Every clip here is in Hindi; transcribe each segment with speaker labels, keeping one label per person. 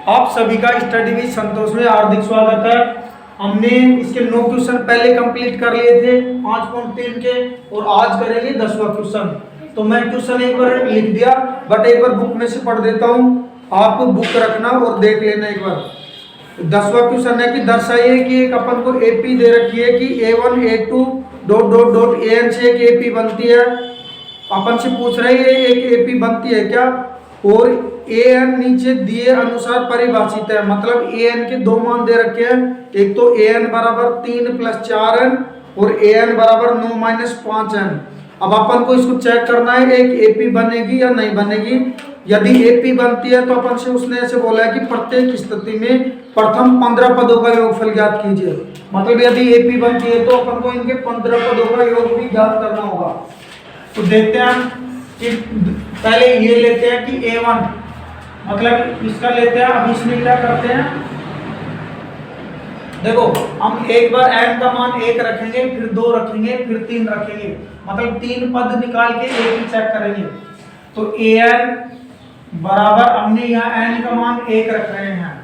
Speaker 1: आप सभी का स्टडी विद संतोष में हार्दिक स्वागत है। हमने इसके 9 क्वेश्चन पहले कंप्लीट कर लिए थे 5.3 के, और आज करेंगे 10वां क्वेश्चन। तो मैं क्वेश्चन एक बार लिख दिया, बट एक बार बुक में से पढ़ देता हूँ, आप बुक रखना और देख लेना एक बार। 10वां क्वेश्चन है कि दर्शाइए कि एक अपन को एपी दे रखी है कि A1 A2 dot dot dot AN से एक एपी बनती है। अपन से पूछ रहे हैं एक एपी बनती है क्या, और AN नीचे दिए अनुसार परिभाषित है। मतलब AN के दो मान दे रखे हैं, एक तो AN बराबर 3 + 4n और AN बराबर 9 - 5n। अब अपन को इसको चेक करना है एक एपी बनेगी या नहीं बनेगी। यदि एपी बनती है तो अपन से उसने ऐसे बोला है कि प्रत्येक स्थिति में प्रथम 15 पदों का योगफल ज्ञात कीजिए। मतलब यदि एपी बनती है तो अपन को इनके 15 पदों का योग भी ज्ञात करना होगा। तो देखते हैं कि पहले ये लेते हैं कि A1, मतलब इसका लेते हैं। अब इसमें क्या करते हैं, देखो हम एक बार n का मान 1 रखेंगे, फिर 2 रखेंगे, फिर 3 रखेंगे, मतलब 3 पद निकाल के एक ही चेक करेंगे। तो AN बराबर, हमने यहाँ n का मान 1 रख रहे हैं,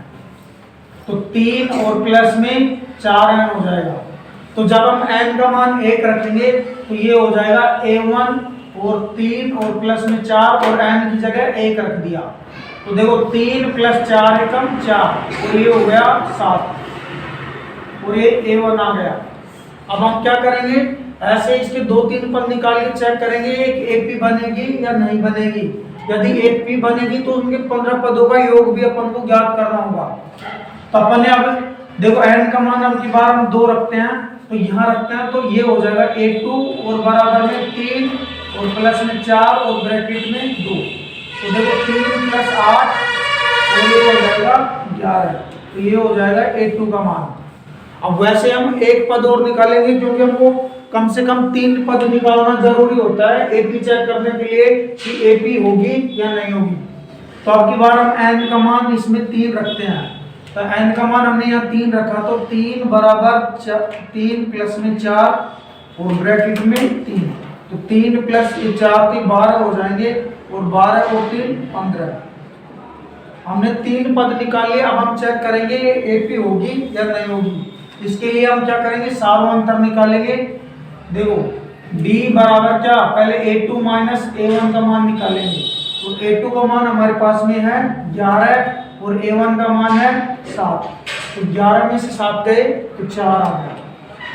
Speaker 1: तो 3 और प्लस में 4n हो जाएगा। तो जब हम n का मान 1 रखेंगे तो ये हो जाएगा A1 और 3 और प्लस में 4 और n की जगह 1 रख दिया। तो देखो 3 + 4 = 4 और ये हो गया 7 और ये A1 आ गया। अब हम क्या करेंगे, ऐसे इसके 2-3 पद निकाल के चेक करेंगे एक एपी बनेगी या नहीं बनेगी। यदि एपी बनेगी तो उनके 15 पदों का योग भी अपन को ज्ञात करना होगा। तो अपन ने अब देखो n का मान अब की बार हम 2 रखते हैं, तो यहाँ रखते हैं, तो ये हो जाएगा A2 और बराबर में 3 और प्लस में 4 और ब्रैकेट में 2। तो देखो 3 + 8 और ये हो जाएगा 11। तो ये हो जाएगा A2 का मान। अब वैसे हम एक पद और निकालेंगे, क्योंकि हमको कम से कम 3 पद निकालना जरूरी होता है एपी चेक करने के लिए कि एपी होगी या नहीं होगी। तो अब की बार हम n का मान इसमें 3 रखते हैं। तो n का मान हमने यहाँ 3 रखा, तो 3 बराबर 3 प्लस में 4 और ब्रैकेट में 3। तो 3 + 4 के 12 हो जाएंगे और 12 और 3 15। हमने 3 पद निकाल लिए। अब हम चेक करेंगे एपी होगी या नहीं होगी। इसके लिए हम क्या करेंगे, सार्वंतर निकालेंगे। देखो D बराबर क्या, पहले A2 - A1 का मान निकालेंगे। तो A2 का मान हमारे पास में है 11 और A1 का मान है 7। तो 11 में से 7 गए तो 4 आ गया।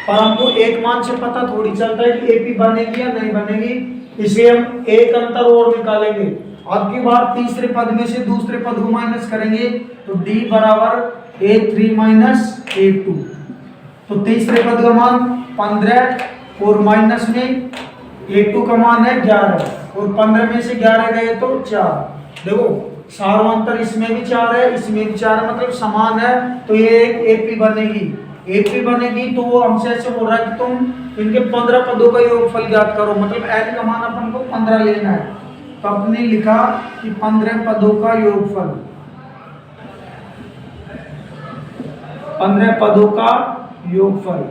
Speaker 1: पर हमको एक मान से पता थोड़ी चलता है कि एपी बनेगी या नहीं बनेगी, इसलिए हम एक अंतर और निकालेंगे। अब की बार तीसरे पद में से दूसरे पद को माइनस करेंगे, तो D बराबर A3 - A2। तो तीसरे पद का मान 15 और माइनस में A2 का मान है 11 और 15 में से 11 गए तो 4। देखो सार्वंतर इसमें भी 4 है, इसमें भी 4 है, मतलब समान है। तो ये एक एपी बनेगी। एपी बनेगी तो वो हमसे ऐसे बोल रहा है कि तुम इनके 15 पदों का योगफल ज्ञात करो। मतलब n का मान अपन को 15 लेना है। तो आपने लिखा कि 15 पदों का योगफल, 15 पदों का योगफल।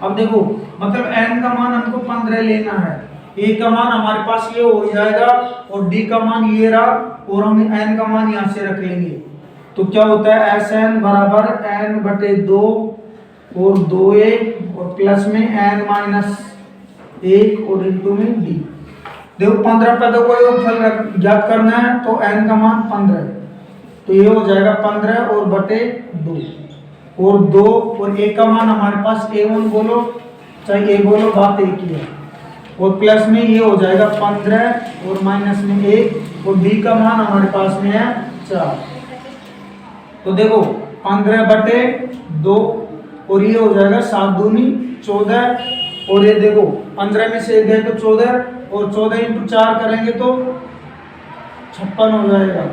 Speaker 1: अब देखो मतलब n का मान हमको 15 लेना है, a का मान हमारे पास ये हो जाएगा और d का मान ये रहा, और हम n का मान यहाँ से रख लेंगे। तो क्या होता है, Sn बराबर n/2 और 2a और प्लस में n - 1 और इंटू में d। देखो 15 पदों को योगफल ज्ञात करना है, तो n का मान 15, तो ये हो जाएगा 15 और बटे 2 और 2 और a का मान हमारे पास A1 बोलो चाहे a बोलो, बात एक ही है। और प्लस में ये हो जाएगा 15 और माइनस में 1 और d का मान हमारे पास में है 4। तो देखो 15/2 और ये हो जाएगा 7 दूनी 14 और ये देखो 15 में से 1 गए तो 14 और 14 × 4 करेंगे तो 56 हो जाएगा।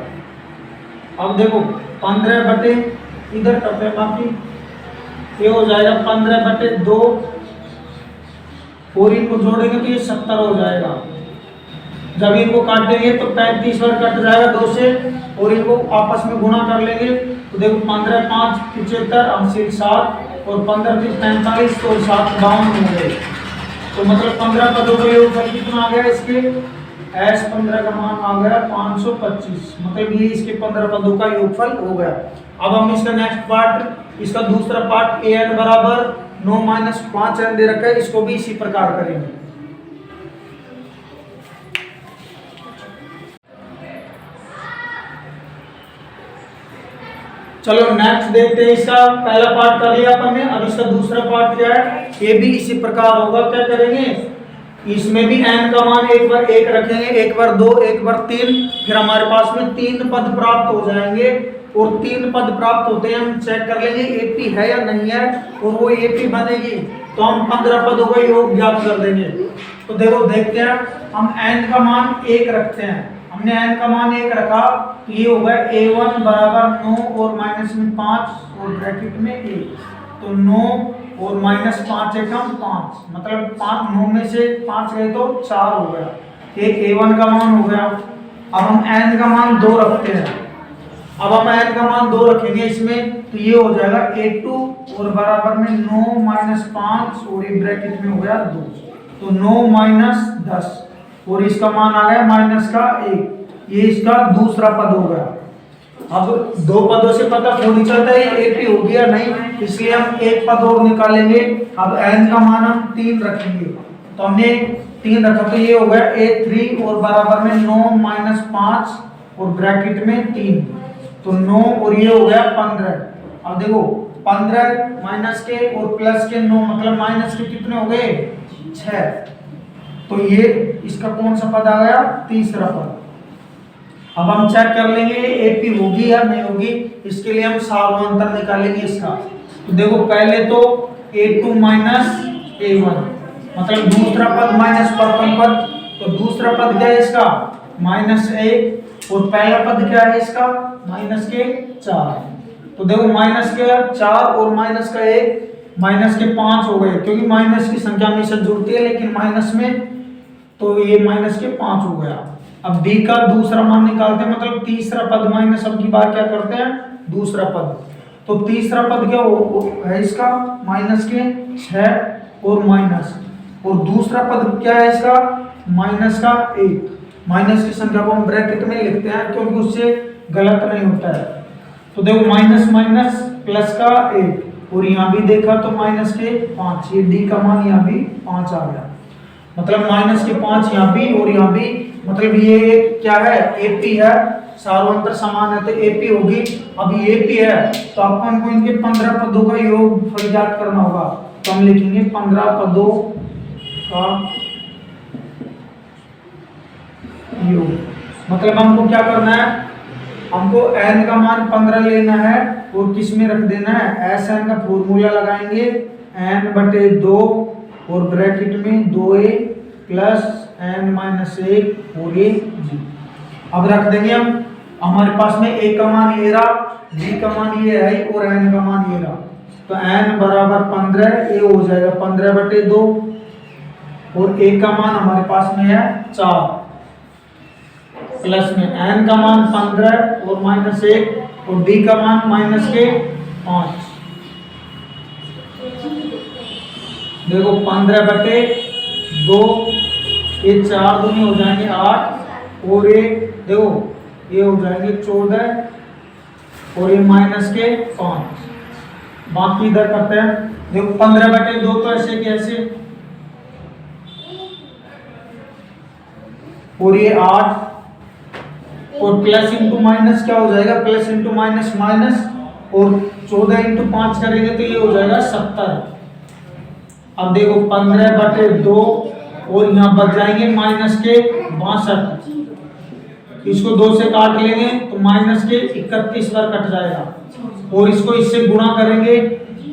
Speaker 1: अब देखो 15 इधर करते हैं बाकी, ये हो जाएगा 15/2 और इनको जोड़ेंगे तो ये 70 हो जाएगा। जब इनको काटेंगे तो 35 बार कट जाएगा 2 से, और इनको आपस में गुणा कर लेंगे तो देखो 15 × 5 = 75, 80 × 7 और 15 × 45 तो 7 52 हो गए। तो मतलब 15 पदों का योगफल कितना आ गया इसके एस 15 का मान आ गया 525, मतलब ये इसके 15 पदों का योगफल हो गया। अब हम इसका नेक्स्ट पार्ट, इसका दूसरा पार्ट ए एन बराबर 9 माइनस 5 एन दे रखा है, इसको भी इसी प्रकार करेंगे। चलो नेक्स्ट देखते हैं, इसका पहला पार्ट कर लिया अपन ने, अब इसका दूसरा पार्ट क्या है, ये भी इसी प्रकार होगा। क्या करेंगे, इसमें भी n का मान एक बार 1 रखेंगे, एक बार 2, एक बार 3, फिर हमारे पास में 3 पद प्राप्त हो जाएंगे, और 3 पद प्राप्त होते हैं हम चेक कर लेंगे एपी है या नहीं है, और वो एपी बनेगी तो हम 15 पदों का योग ज्ञात कर देंगे। तो देखो देखते हैं, हम n का मान 1 रखते हैं, हमने n का मान 1 रखा तो ये होगा a1 बराबर 9 और माइनस में 5 और ब्रैकेट में 1, तो 9 और माइनस 5 एकम 5, मतलब 5, 9 में से 5 गए तो 4 हो गया, एक a1 का मान हो गया। अब हम n का मान 2 रखते हैं, अब हम n का मान 2 रखेंगे इसमें, तो ये हो जाएगा a2 और बराबर में 9 माइनस 5 और एक ब्रैकेट में हो गया 2, तो 9 माइनस 10 और इसका मान आ गया माइनस का 1, ये इसका दूसरा पद हो गया। अब 2 पदों से पता थोड़ी चलता है एपी होगी या नहीं, इसलिए हम एक पद और निकालेंगे। अब n का मान हम 3 रखेंगे, तो हमने 3 रखा तो ये हो गया a3 और बराबर में 9 माइनस 5 और ब्रैकेट में 3, तो 9 और ये हो गया 15। अब देखो 15 माइनस के और प्लस के 9, मतलब माइनस के कितने हो गए 6, तो ये इसका कौन सा पद आ गया, तीसरा पद। अब हम चेक कर लेंगे एपी होगी या नहीं होगी, इसके लिए हम सामानांतर निकालेंगे इसका। तो देखो पहले तो a2 माइनस a1, मतलब दूसरा पद माइनस प्रथम पद, तो दूसरा पद क्या है इसका माइनस 1 और पहला पद क्या है इसका माइनस के 4, तो देखो माइनस के 4 और माइनस का 1 माइनस के 5 हो गए, क्योंकि माइनस की संख्या हमेशा जुड़ती है लेकिन माइनस में, तो ये माइनस के 5 हो गया। अब b का दूसरा मान निकालते हैं, मतलब तीसरा पद माइनस, अब की बार क्या करते हैं दूसरा पद, तो तीसरा पद क्या है इसका माइनस के 6 और माइनस, और दूसरा पद क्या है इसका माइनस का 1, माइनस की संख्या को हम ब्रैकेट में लिखते हैं क्योंकि उससे गलत नहीं होता है। तो देखो माइनस माइनस प्लस का 1, और यहाँ भी देखा तो माइनस के 5, ये d का मान यहाँ भी 5 आ गया, मतलब माइनस के 5 यहाँ भी और यहाँ भी, मतलब ये क्या है एपी है, सार्वंतर समान है तो एपी होगी। अब ये एपी है तो अपन को इनके 15 पदों का योग ज्ञात करना होगा, तो हम लिखेंगे 15 पदों का योग, मतलब हमको क्या करना है, हमको n का मान 15 लेना है और किस में रख देना है, एस एन का फॉर्मूला लगाएंगे n/2 और ब्रैकेट में 2a प्लस n माइनस 1 और ये g। अब रख देंगे हम, हमारे पास में a का मान ये रहा, g का मान ये है और n का मान ये रहा, तो n बराबर 15, ये हो जाएगा 15/2 और a का मान हमारे पास में है 4 प्लस में n का मान 15 और माइनस 1 और d का मान माइनस के 5। देखो 15/2, ये 4 दूनी हो जाएंगे 8 और ये देखो ये हो जाएंगे 14 और ये माइनस के 5, बाकी इधर करते हैं। देखो 15/2 तो ऐसे कैसे, और ये 8 और प्लस इंटू माइनस क्या हो जाएगा, प्लस इंटू माइनस माइनस, और 14 इंटू 5 करेंगे तो ये हो जाएगा 70। अब देखो 15/2 और यहाँ बच जाएंगे माइनस के 62, इसको 2 से काट लेंगे तो माइनस के 31 बार कट जाएगा, और इसको इससे गुणा करेंगे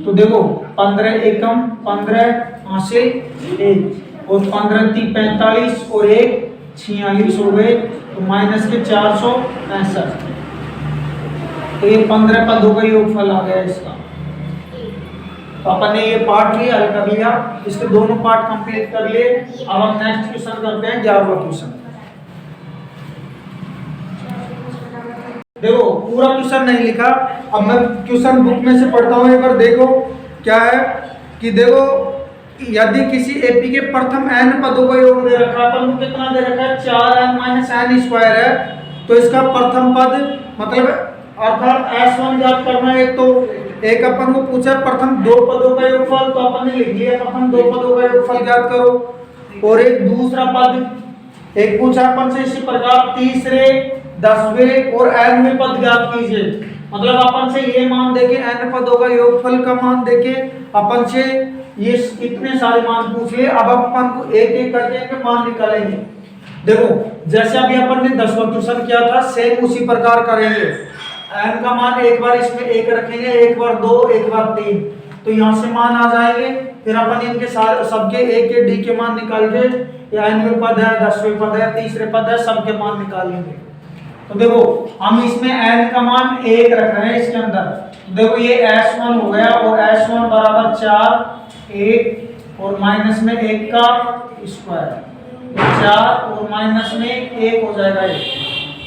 Speaker 1: तो देखो 15 एकम 15 हासिल 1 और 15 × 45 और 1 46 हो गए, तो माइनस के 465, तो ये 15 पदों का योगफल आ गया इसका। तो अपन ने ये पार्ट भी हल कर लिया, इसके दोनों पार्ट कंप्लीट कर लिए। अब हम नेक्स्ट क्वेश्चन करते हैं 11वां क्वेश्चन। देखो पूरा क्वेश्चन नहीं लिखा, अब मैं क्वेश्चन बुक में से पढ़ता हूँ, एक बार देखो क्या है कि देखो यदि किसी एपी के प्रथम n पदों का योग दे रखा है, अपन को कितना दे रखा है 4n माइनस n स्क्वायर है, तो इसका प्रथम पद मतलब अर्थात s1 ज्ञात करना है। तो एक अपन को पूछा प्रथम दो पदों का योगफल, तो अपन ने लिख लिया प्रथम दो पदों का योगफल ज्ञात करो। और एक दूसरा पद एक पूछा अपन से इसी प्रकार तीसरे 10वें और nवें पद ज्ञात कीजिए। मतलब अपन से ये मान देके n पदों का योगफल का मान देके अपन से ये इतने सारे मान पूछ लिए। अब अपन को एक एक करके इनके मान निकालेंगे। देखो जैसे अभी अपन ने 10वां क्वेश्चन किया था, सेम उसी प्रकार करेंगे। n का मान एक बार इसमें एक रखेंगे, एक बार 2, एक बार 3, तो यहाँ से मान आ जाएंगे। फिर अपन इनके सारे सबके एक के डी के मान निकाल के, या nवें पद है, 10वें पद है, तीसरे पद है, सबके मान निकालेंगे। तो देखो हम इसमें n का मान 1 रख रहे हैं इसके अंदर। तो देखो ये s1 हो गया और s1 बराबर 4 1 और माइनस में 1 का स्क्वायर, तो 4 और माइनस में 1 हो जाएगा ये,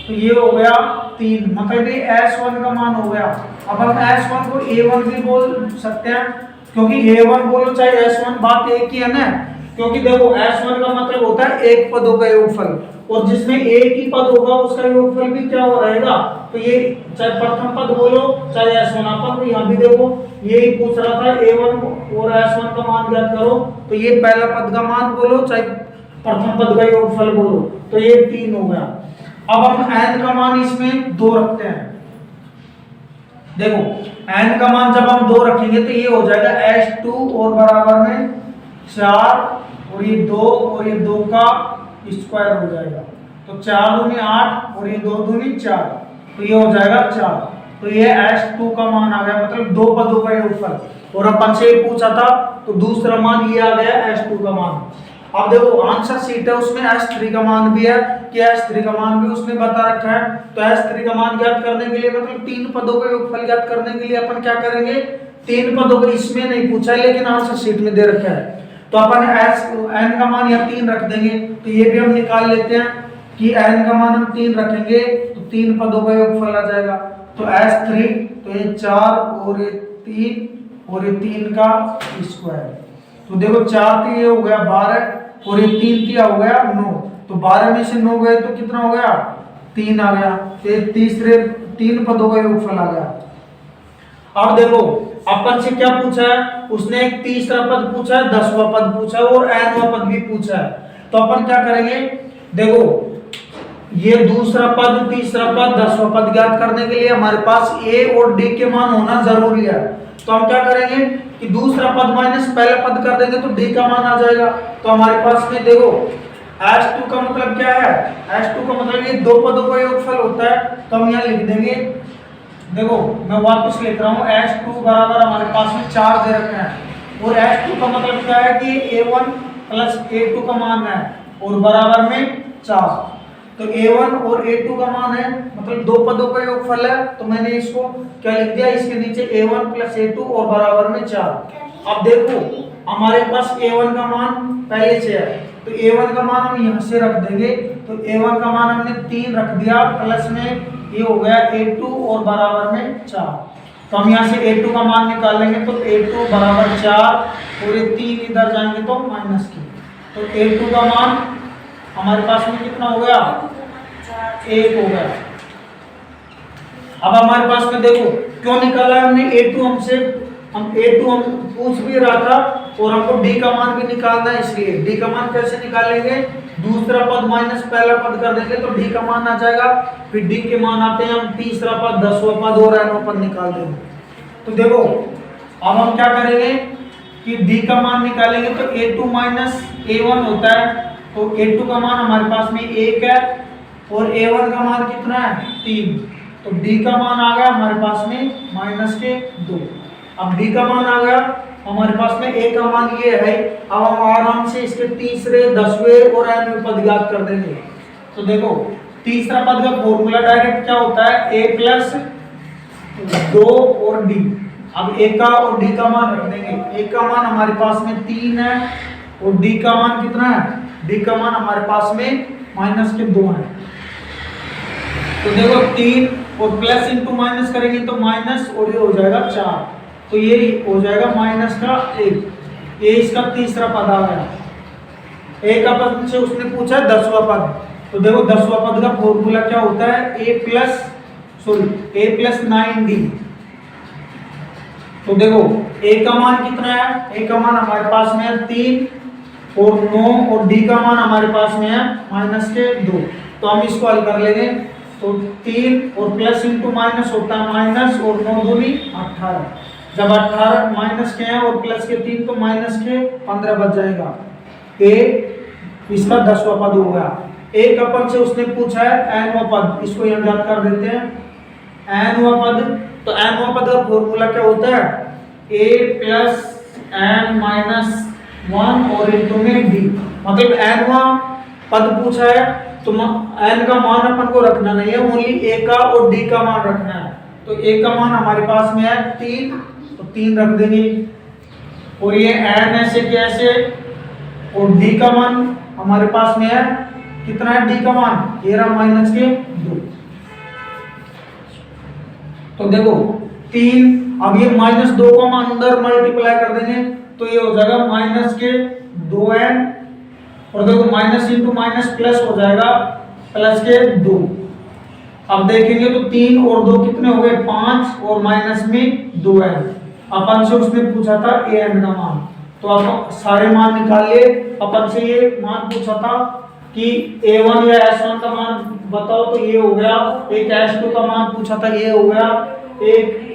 Speaker 1: तो ये हो गया 3, मतलब ये s1 का मान हो गया। अब हम s1 को a1 भी बोल सकते हैं, क्योंकि a1 बोलो चाहे s1 बात एक ही है ना। क्योंकि देखो s1 का मतलब होता है एक पदों का योगफल, और जिसमें एक ही पद होगा उसका योगफल भी क्या हो रहेगा। तो ये चाहे प्रथम पद बोलो चाहे s1, अपन को यहाँ भी देखो यही पूछ रहा था a1 और s1 का मान ज्ञात करो, तो ये पहला पद का मान बोलो चाहे प्रथम पद का योगफल बोलो, तो ये 3 हो गया। अब हम n का मान इसमें 2 रखते हैं। देखो n का मान जब हम 2 रखेंगे तो ये हो जाएगा s2 और बराबर में 4 और ये 2 और ये 2 का स्क्वायर हो जाएगा, तो 4 दूनी 8 और ये 2 दूनी 4, तो ये हो जाएगा 4। तो ये s2 का मान आ गया, मतलब 2 पदों का योगफल। और अपन से पूछा था तो दूसरा मान ये आ गया s2 का मान। अब देखो आंसर शीट है उसमें s3 का मान भी है, कि s3 का मान भी उसने बता रखा है। तो s3 का मान ज्ञात करने के लिए मतलब 3 पदों का योगफल ज्ञात करने के लिए अपन क्या करेंगे, 3 पदों को इसमें नहीं पूछा है लेकिन आंसर शीट में दे रखा है, तो अपन n का मान यहाँ 3 रख देंगे। तो ये भी हम निकाल लेते हैं कि n का मान हम 3 रखेंगे तो 3 पदों का योगफल आ जाएगा। तो s3 तो ये 4 और ये 3 और ये 3 का स्क्वायर, तो देखो 4 तो ये हो गया 12 और ये 3 क्या हो गया 9, तो 12 में से 9 गए तो कितना हो गया 3 आ गया, तो तीसरे 3 पदों का योगफल आ गया। अब देखो अपन से क्या पूछा है, उसने एक तीसरा पद पूछा है, 10वां पद पूछा है और nवां पद भी पूछा है। तो अपन क्या करेंगे, देखो ये दूसरा पद, तीसरा पद, 10वां पद ज्ञात करने के लिए हमारे पास a और d के मान होना जरूरी है। तो हम क्या करेंगे कि दूसरा पद माइनस पहला पद कर देंगे तो d का मान आ जाएगा। तो हमारे पास में देखो s2 का मतलब क्या है, s2 का मतलब ये 2 पदों का योगफल होता है, तो हम यहाँ लिख देंगे। देखो मैं वापस लिख रहा हूँ, s2 बराबर हमारे पास में 4 दे रखे हैं, और s2 का मतलब क्या है कि a1 प्लस a2 का मान है और बराबर में 4। तो a1 और a2 का मान है, मतलब 2 पदों का योगफल है, तो मैंने इसको क्या लिख दिया, इसके नीचे a1 प्लस a2 और बराबर में 4। अब देखो हमारे पास a1 का मान पहले से है, तो a1 का मान हम यहाँ से रख देंगे। तो a1 का मान हमने 3 रख दिया, प्लस में ये हो गया a2 और बराबर में 4। तो हम यहाँ से a2 का मान निकाल लेंगे, तो a2 बराबर 4 और ये 3 इधर जाएंगे तो माइनस की, तो a2 का मान हमारे पास में कितना हो गया 1 हो गया। अब हमारे पास में देखो क्यों निकाला है हमने a2, हम a2 पूछ भी रहा था और हमको d का मान भी निकालना है, इसलिए d का मान कैसे निकालेंगे, दूसरा पद माइनस पहला पद कर देंगे तो d का मान आ जाएगा। फिर d के मान आते हैं हम तीसरा पद, 10वां पद और nवां पद निकाल देंगे। तो देखो अब हम क्या करेंगे कि d का मान निकालेंगे, तो a2 माइनस a1 होता है, तो a2 का मान हमारे पास में 1 है और a1 का मान कितना है 3, तो d का मान आ गया हमारे पास में माइनस के 2। अब d का मान आ गया हमारे पास में, a का मान ये है। अब हम आराम से इसके तीसरे, 10वें और nवें पद ज्ञात कर देंगे। तो देखो तीसरा पद का फॉर्मूला डायरेक्ट क्या होता है, a प्लस 2 और d। अब a का और d का मान रख देंगे, a का मान हमारे पास में 3 है और d का मान कितना है, d का मान हमारे पास में माइनस के 2 है। तो देखो 3 और प्लस इंटू माइनस करेंगे तो माइनस, और ये हो जाएगा 4, तो ये हो जाएगा माइनस का 1। ये इसका तीसरा पद आ गया। ए का पद से उसने पूछा 10वां पद, तो देखो 10वां पद का फॉर्मूला क्या होता है, ए प्लस 9d। तो देखो ए का मान कितना है, ए का मान हमारे पास में है 3 और 9 और डी का मान हमारे पास में है -2। तो हम इसको हल कर लेंगे। तो 3 और प्लस इंटू माइनस होता है माइनस, और 9 दूनी 18। जब 18 माइनस के हैं और प्लस के 3 तो माइनस के 15 बच जाएगा। ए इसका 10वां पद हो गया। ए का पद से उसने पूछा है nवां पद, इसको हम याद कर देते हैं। nवां पद, तो nवां पद का फॉर्मूला क्या होता है, a प्लस n माइनस 1 और इंटू में d। मतलब nवां पद पूछा है तो n का मान अपन को रखना नहीं है, ओनली a का और d का मान रखना है। तो a का मान हमारे पास में है 3, तो 3 रख देंगे, और ये n ऐसे कैसे, और d का मान हमारे पास में है कितना है, d का मान 13 माइनस के 2। तो देखो 3, अब ये -2 को हम अंदर मल्टीप्लाई कर देंगे तो ये हो जाएगा माइनस के 2n, और देखो माइनस इंटू माइनस प्लस हो जाएगा प्लस के 2। अब देखेंगे तो 3 और 2 कितने हो गए, 5, और माइनस में 2n। अपन से उसने पूछा था an का मान, तो आप सारे मान निकाल लिए। अपन से ये मान पूछा था कि a1 या s1 का मान बताओ, तो ये हो गया। एक s2 का मान पूछा था, ये हो गया। एक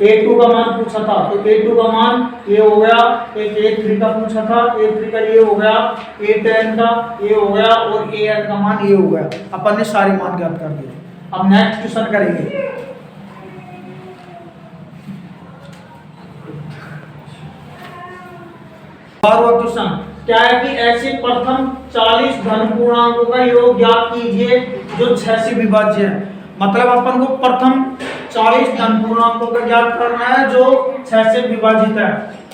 Speaker 1: a2 का मान पूछा था, तो a2 का मान ये हो गया। एक a3 का पूछा था, a3 का ये हो गया। a10 का ये हो गया, और an का मान ये हो गया। अपन ने सारे मान ज्ञात कर दिए। अब नेक्स्ट क्वेश्चन करेंगे। क्वेश्चन क्या है कि ऐसे प्रथम 40 धन पूर्णांकों का योग ज्ञात कीजिए जो 6 से विभाज्य है। मतलब अपन को प्रथम 40 धन पूर्णांकों का ज्ञात करना है जो 6 से विभाजित है।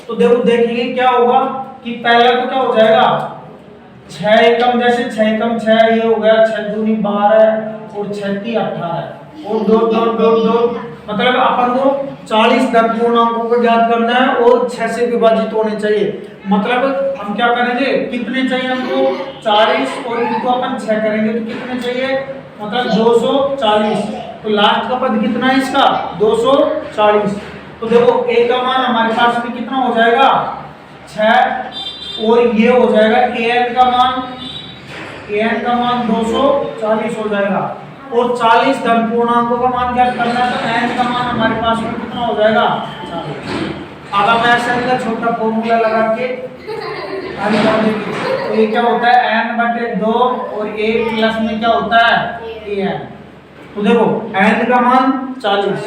Speaker 1: तो देखो देखेंगे क्या होगा कि पहला तो क्या हो जाएगा, 6 एकम, जैसे 6 एकम 6 ये हो गया, 6 दूनी 12 और 6 ती 18 और 2 2 2 2। मतलब अपन को 40 धन पूर्णांकों को ज्ञात करना है और 6 से विभाजित होने चाहिए। मतलब हम क्या करेंगे, कितने चाहिए हमको, 40, और इनको अपन 6 करेंगे तो कितने चाहिए, मतलब 240। तो लास्ट का पद कितना है इसका, 240। तो देखो a का मान हमारे पास में कितना हो जाएगा, 6, और ये हो जाएगा an का मान 240 हो जाएगा। और 40 धन पूर्णांकों का मान ज्ञात करना है, तो n का मान हमारे पास में कितना हो जाएगा, 40। अब हम ऐसा का छोटा फॉर्मूला लगा के आगे बढ़ देंगे। तो ये क्या होता है, n/2, और a प्लस में क्या होता है, an। तो देखो n का मान 40,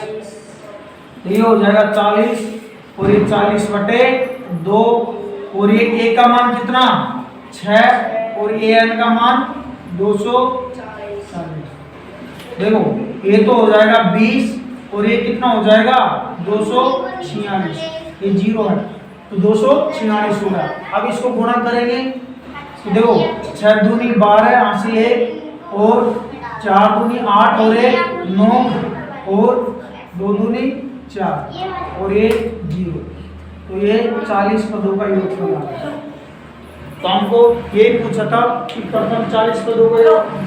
Speaker 1: तो ये हो जाएगा 40, और ये 40/2, और ये a का मान कितना, 6, और an का मान 240। देखो ये तो हो जाएगा 20, और ये कितना हो जाएगा 246, ये 0 है तो 246 होगा। अब इसको गुणा करेंगे तो देखो 6 दूनी 12 हासिल 1, और 4 दूनी 8, और 1 9, और 2 दूनी 4, और ये 0। तो ये 40 पदों का योगफल आ गया। तो हमको ये पूछा था कि प्रथम 40 पदों का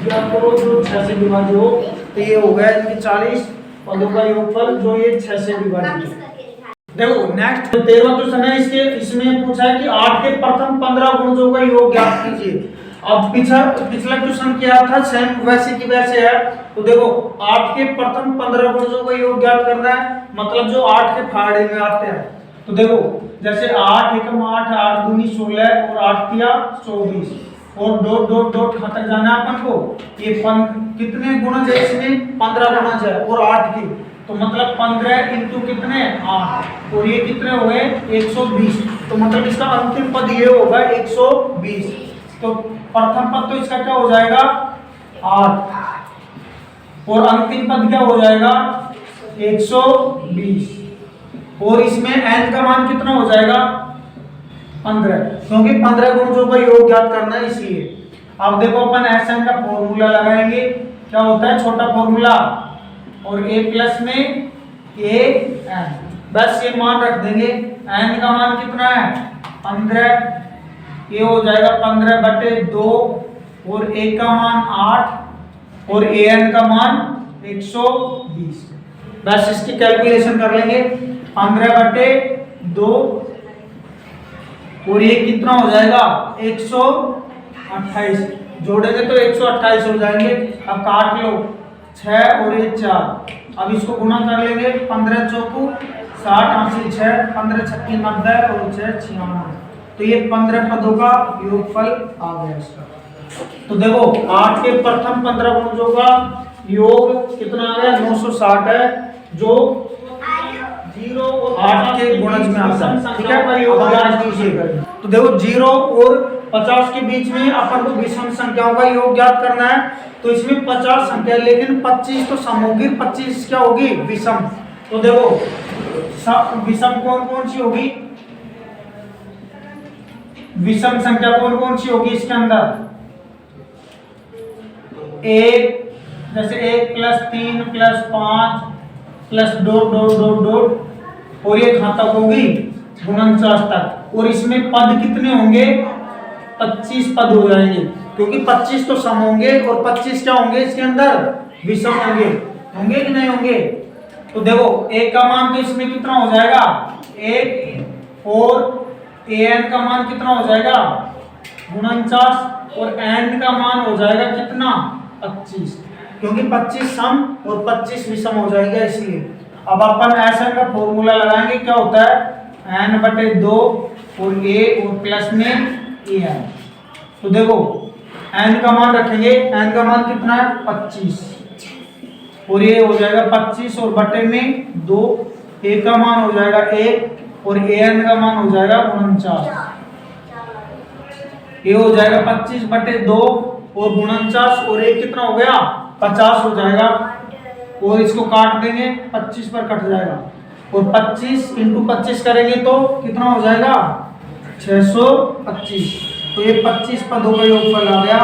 Speaker 1: ज्ञात करो जो 6 से विभाजित हो। तो ये हो गया इनके 40 पदों का योगफल जो ये 6 से विभाजित है। देखो नेक्स्ट 13वां क्वेश्चन है, इसमें पूछा है कि 8 के प्रथम 15 गुणजों का योग ज्ञात कीजिए। अब पिछला क्वेश्चन क्या था, सेम वैसे की वैसे है। तो देखो 8 के प्रथम 15 गुणजों का योग ज्ञात करना है, मतलब जो 8 के फाड़े में आते हैं। तो देखो जैसे 8 एकम 8, 8 दूनी 16, और 8 तिया 24, और डॉट डॉट डॉट खा तक जाना है अपन को। ये कितने गुणज है इसमें, 15 गुणज है, और 8 की, तो मतलब 15 इंटू कितने 8, और ये कितने हो गए 120। तो मतलब इसका अंतिम पद ये होगा 120। तो प्रथम पद तो इसका क्या हो जाएगा 8, और अंतिम पद क्या हो जाएगा 120, और इसमें n का मान कितना हो जाएगा 15, क्योंकि 15 गुणजों का योग ज्ञात करना है इसलिए। अब देखो अपन Sn का फॉर्मूला लगाएंगे, क्या होता है छोटा फॉर्मूला, और a प्लस में a n बस ये मान रख देंगे। n का मान कितना है 15, ये हो जाएगा 15/2 और a का मान 8 और an का मान 120। बस इसकी कैलकुलेशन कर लेंगे 15/2 और ये कितना हो जाएगा 128, जोड़ेंगे तो 128 हो जाएंगे। अब काट लो 6 और ये 4, अब इसको गुना कर लेंगे 15 चौकू 60 80 6 15 छक्की 90 और 6 96, तो ये 15 पदों का योगफल आ गया इसका। तो देखो 8 के प्रथम 15 गुणजों का योग कितना आ गया 960 है, जो 0 और 8 के गुणज में आता है। ठीक है, तो देखो 0 और 50 के बीच में अपन को विषम संख्याओं का योग ज्ञात करना है। तो इसमें 50 संख्या, लेकिन 25 तो सम होगी, 25 क्या होगी विषम। तो देखो विषम कौन कौन सी होगी, विषम संख्या कौन कौन सी होगी इसके अंदर, 1 जैसे 1 + 3 + 5 + डॉट डॉट डॉट डॉट और ये घातक होगी 49 तक। और इसमें पद कितने होंगे 25 पद हो जाएंगे, क्योंकि 25 तो सम होंगे और 25 क्या होंगे इसके अंदर विषम होंगे, होंगे कि नहीं होंगे। तो देखो a का मान तो इसमें कितना हो जाएगा 1 और an का मान कितना हो जाएगा 49 और n का मान हो जाएगा कितना 25, क्योंकि 25 सम और 25 विषम हो जाएगा इसलिए। अब अपन ऐसा का फॉर्मूला लगाएंगे, क्या होता है n/2 और a और प्लस में an। तो देखो n का मान रखेंगे, n का मान कितना है 25 और ये हो जाएगा 25 और बटे में 2, a का मान हो जाएगा 1 और an का मान हो जाएगा 49। ये हो जाएगा 25/2 और 49 और 1 कितना हो गया 50 हो जाएगा, और इसको काट देंगे 25 पर कट जाएगा और 25 × 25 करेंगे तो कितना हो जाएगा 625। तो ये 25 पदों का योगफल आ गया।